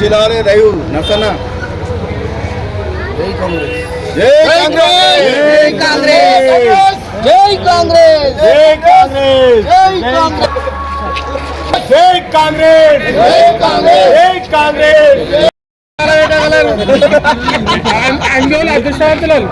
जिलाले रयू नसना जय कांग्रेस जय कांग्रेस जय कांग्रेस जय कांग्रेस जय कांग्रेस जय कांग्रेस जय कांग्रेस अंगोल अदृष्टांतलल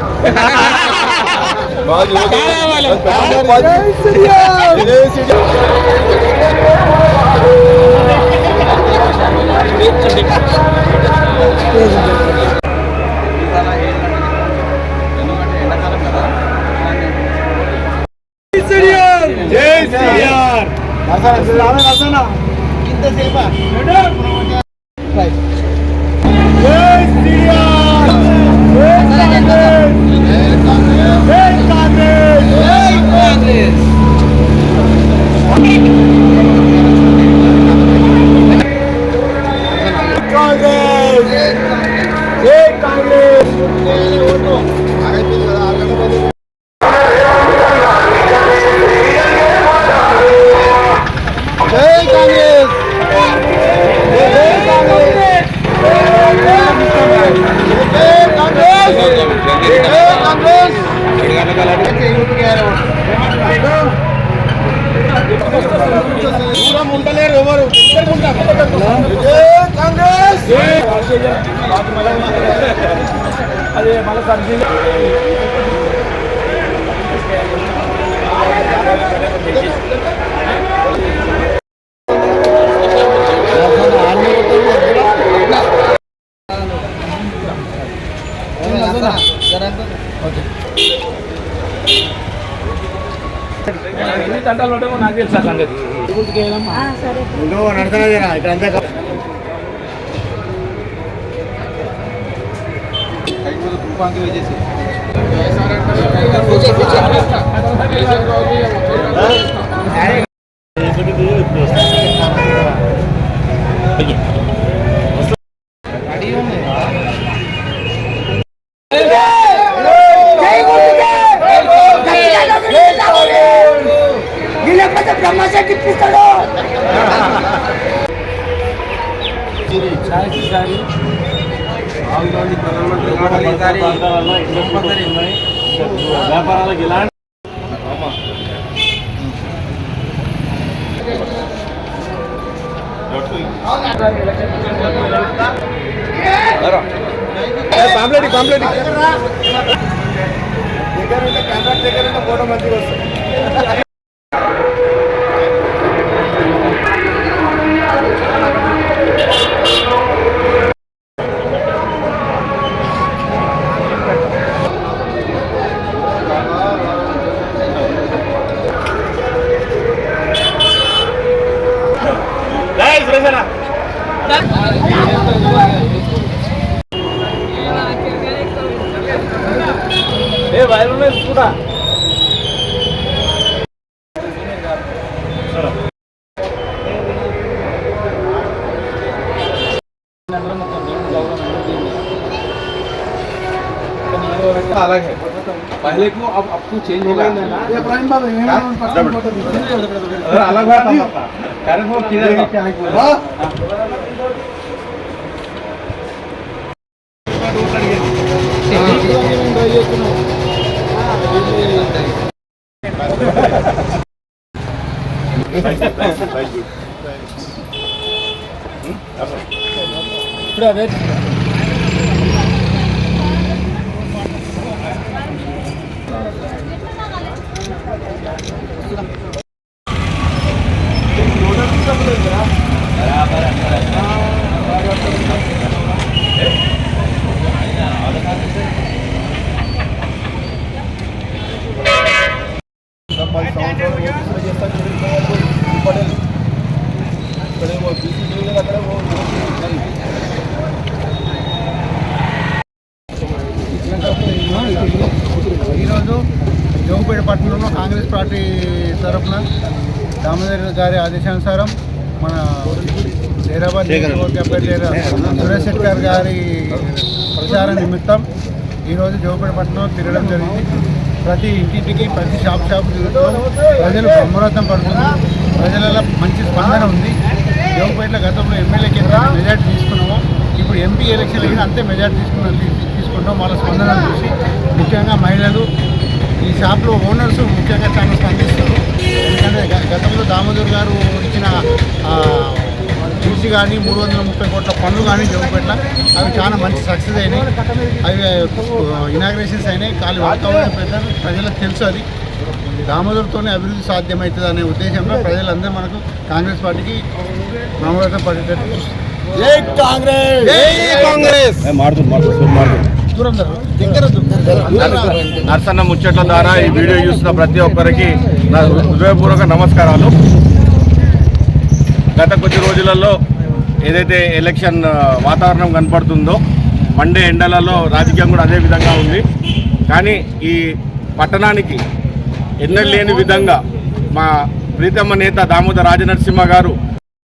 अलग है पहले को अब कुछ चेंज हो गया अलग है कारण वो किधर జోగిపేట పట్టణంలో కాంగ్రెస్ పార్టీ తరఫున దామోదర్ గారి ఆదేశానుసారం మన హైదరాబాద్ నియోజకవర్గ అభ్యర్థి సురేష్ శెట్కర్ గారి ప్రచార నిమిత్తం ఈరోజు జోగిపేట పట్టణంలో తిరగడం జరిగింది. ప్రతి ఇంటింటికి ప్రతి షాప్ తిరుగుతూ ప్రజలు బ్రహ్మరథం పడుతున్నారు. ప్రజలలో మంచి స్పందన ఉంది. జోగిపేటలో గతంలో ఎమ్మెల్యేకి ఎంత మెజార్టీ తీసుకున్నామో ఇప్పుడు ఎంపీ ఎలక్షన్ అయినా అంతే మెజార్టీ తీసుకుంటాం. వాళ్ళ స్పందన చూసి ముఖ్యంగా మహిళలు ఈ షాప్లో ఓనర్స్ ముఖ్యంగా చాలా స్పందిస్తారు. ఎందుకంటే గతంలో దామోదర్ గారు ఇచ్చిన కృషి కానీ 330 కోట్ల పనులు కానీ జోగిపేటలో అవి చాలా మంచి సక్సెస్ అయినాయి. అవి ఇనాగ్రేషన్స్ అయినాయి. ఖాళీ వాతావరణం ప్రజలకు తెలుసు. అది దామోదర్తోనే అభివృద్ధి సాధ్యమవుతుంది అనే ఉద్దేశంలో ప్రజలందరూ మనకు కాంగ్రెస్ పార్టీకి నామకరణం పడేటట్టు జై కాంగ్రెస్, జై కాంగ్రెస్. నర్సన్న ముచ్చట్ల ద్వారా ఈ వీడియో చూస్తున్న ప్రతి ఒక్కరికి నా హృదయపూర్వక నమస్కారాలు. గత కొద్ది రోజులలో ఏదైతే ఎలక్షన్ వాతావరణం కనపడుతుందో మండే ఎండలలో రాజకీయం కూడా అదే విధంగా ఉంది. కానీ ఈ పట్టణానికి ఎన్నడూ లేని విధంగా మా ప్రీతమ్మ నేత దామోదర్ రాజనరసింహ గారు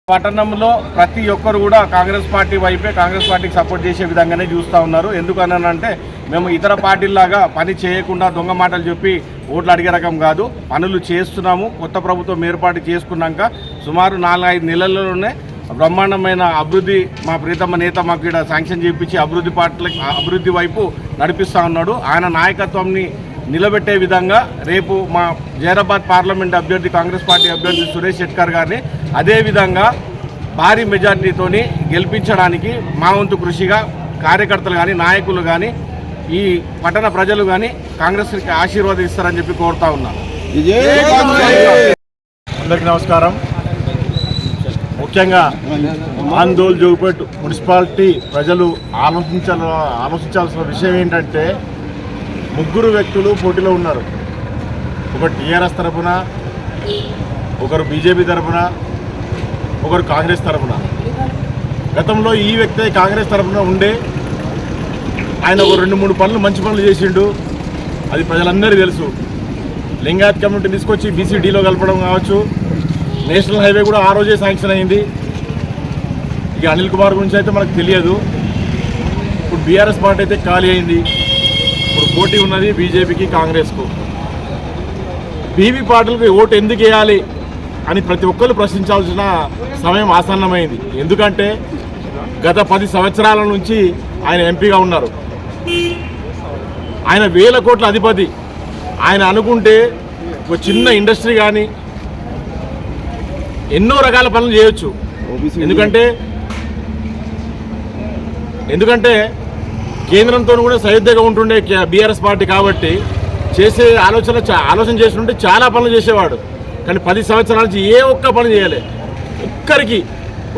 పట్టణంలో ప్రతి ఒక్కరు కూడా కాంగ్రెస్ పార్టీ వైపే, కాంగ్రెస్ పార్టీకి సపోర్ట్ చేసే విధంగానే చూస్తూ ఉన్నారు. ఎందుకనంటే మేము ఇతర పార్టీలాగా పని చేయకుండా దొంగ మాటలు చెప్పి ఓట్లు అడిగే రకం కాదు, పనులు చేస్తున్నాము. కొత్త ప్రభుత్వం ఏర్పాటు చేసుకున్నాక సుమారు 4-5 నెలల్లోనే బ్రహ్మాండమైన అభివృద్ధి మా ప్రీతమ్మ నేత మాకు ఇక్కడ శాంక్షన్ చేయించి అభివృద్ధి వైపు నడిపిస్తూ ఉన్నాడు. ఆయన నాయకత్వాన్ని నిలబెట్టే విధంగా రేపు మా జైరాబాద్ పార్లమెంట్ అభ్యర్థి కాంగ్రెస్ పార్టీ అభ్యర్థి సురేష్ శెట్కర్ గారిని అదేవిధంగా భారీ మెజార్టీతోని గెలిపించడానికి మా వంతు కృషిగా కార్యకర్తలు కానీ నాయకులు కానీ ఈ పట్టణ ప్రజలు కానీ కాంగ్రెస్కి ఆశీర్వాదిస్తారని చెప్పి కోరుతా ఉన్నాను. అందరికీ నమస్కారం. ముఖ్యంగా ఆందోళన జోగిపేట మున్సిపాలిటీ ప్రజలు ఆలోచించాల్సిన విషయం ఏంటంటే 3 వ్యక్తులు పోటీలో ఉన్నారు. ఒకరు టీఆర్ఎస్ తరఫున, ఒకరు బీజేపీ తరఫున, ఒకరు కాంగ్రెస్ తరఫున. గతంలో ఈ వ్యక్తి కాంగ్రెస్ తరఫున ఉండే ఆయన ఒక 2-3 పనులు మంచి పనులు చేసిండు. అది ప్రజలందరికీ తెలుసు. లింగాయత్ కమ్యూనిటీ తీసుకొచ్చి బీసీడీలో కలపడం కావచ్చు. నేషనల్ హైవే కూడా ఆ రోజే శాంక్షన్ అయింది. ఇక అనిల్ కుమార్ గురించి అయితే మనకు తెలియదు. ఇప్పుడు బీఆర్ఎస్ పార్టీ అయితే ఖాళీ అయింది. ఇప్పుడు పోటీ ఉన్నది బీజేపీకి, కాంగ్రెస్కు. బీవీ పార్టీలకు ఓటు ఎందుకు వేయాలి అని ప్రతి ఒక్కరు ప్రశ్నించాల్సిన సమయం ఆసన్నమైంది. ఎందుకంటే గత 10 సంవత్సరాల నుంచి ఆయన ఎంపీగా ఉన్నారు. ఆయన 1000 కోట్ల అధిపతి. ఆయన అనుకుంటే ఒక చిన్న ఇండస్ట్రీ కానీ ఎన్నో రకాల పనులు చేయొచ్చు. ఎందుకంటే కేంద్రంతో కూడా సయోధ్యగా ఉంటుండే బీఆర్ఎస్ పార్టీ కాబట్టి చేసే ఆలోచన చేస్తుంటే చాలా పనులు చేసేవాడు. కానీ 10 సంవత్సరాల నుంచి ఏ ఒక్క పని చేయలే.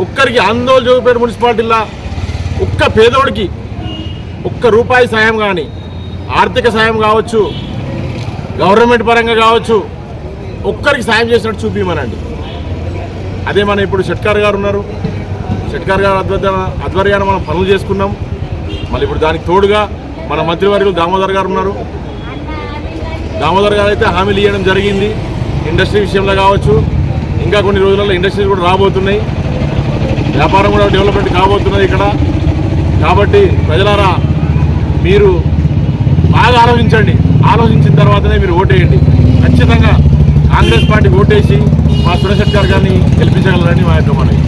ఒక్కరికి ఆందోళన జోగిపేట మున్సిపాలిటీలో ఒక్క పేదోడికి ₹1 సాయం కానీ, ఆర్థిక సాయం కావచ్చు, గవర్నమెంట్ పరంగా కావచ్చు, ఒక్కరికి సాయం చేసినట్టు చూపించమనండి. అదే మనం ఇప్పుడు షెట్కర్ గారు ఉన్నారు. షెట్కర్ గారు ఆధ్వర్యాన్ని మనం పనులు చేసుకున్నాం. మళ్ళీ ఇప్పుడు దానికి తోడుగా మన మంత్రివర్యులు దామోదర్ గారు ఉన్నారు. దామోదర్ గారు అయితే హామీలు ఇవ్వడం జరిగింది. ఇండస్ట్రీ విషయంలో కావచ్చు, ఇంకా కొన్ని రోజులలో ఇండస్ట్రీస్ కూడా రాబోతున్నాయి. వ్యాపారం కూడా డెవలప్మెంట్ కాబోతున్నది ఇక్కడ. కాబట్టి ప్రజలారా, మీరు బాగా ఆలోచించండి. ఆలోచించిన తర్వాతనే మీరు ఓటేయండి. ఖచ్చితంగా కాంగ్రెస్ పార్టీకి ఓటేసి మా సురేష్ శెట్కర్ గారిని గెలిపించగలరని మా యొక్క మనవి.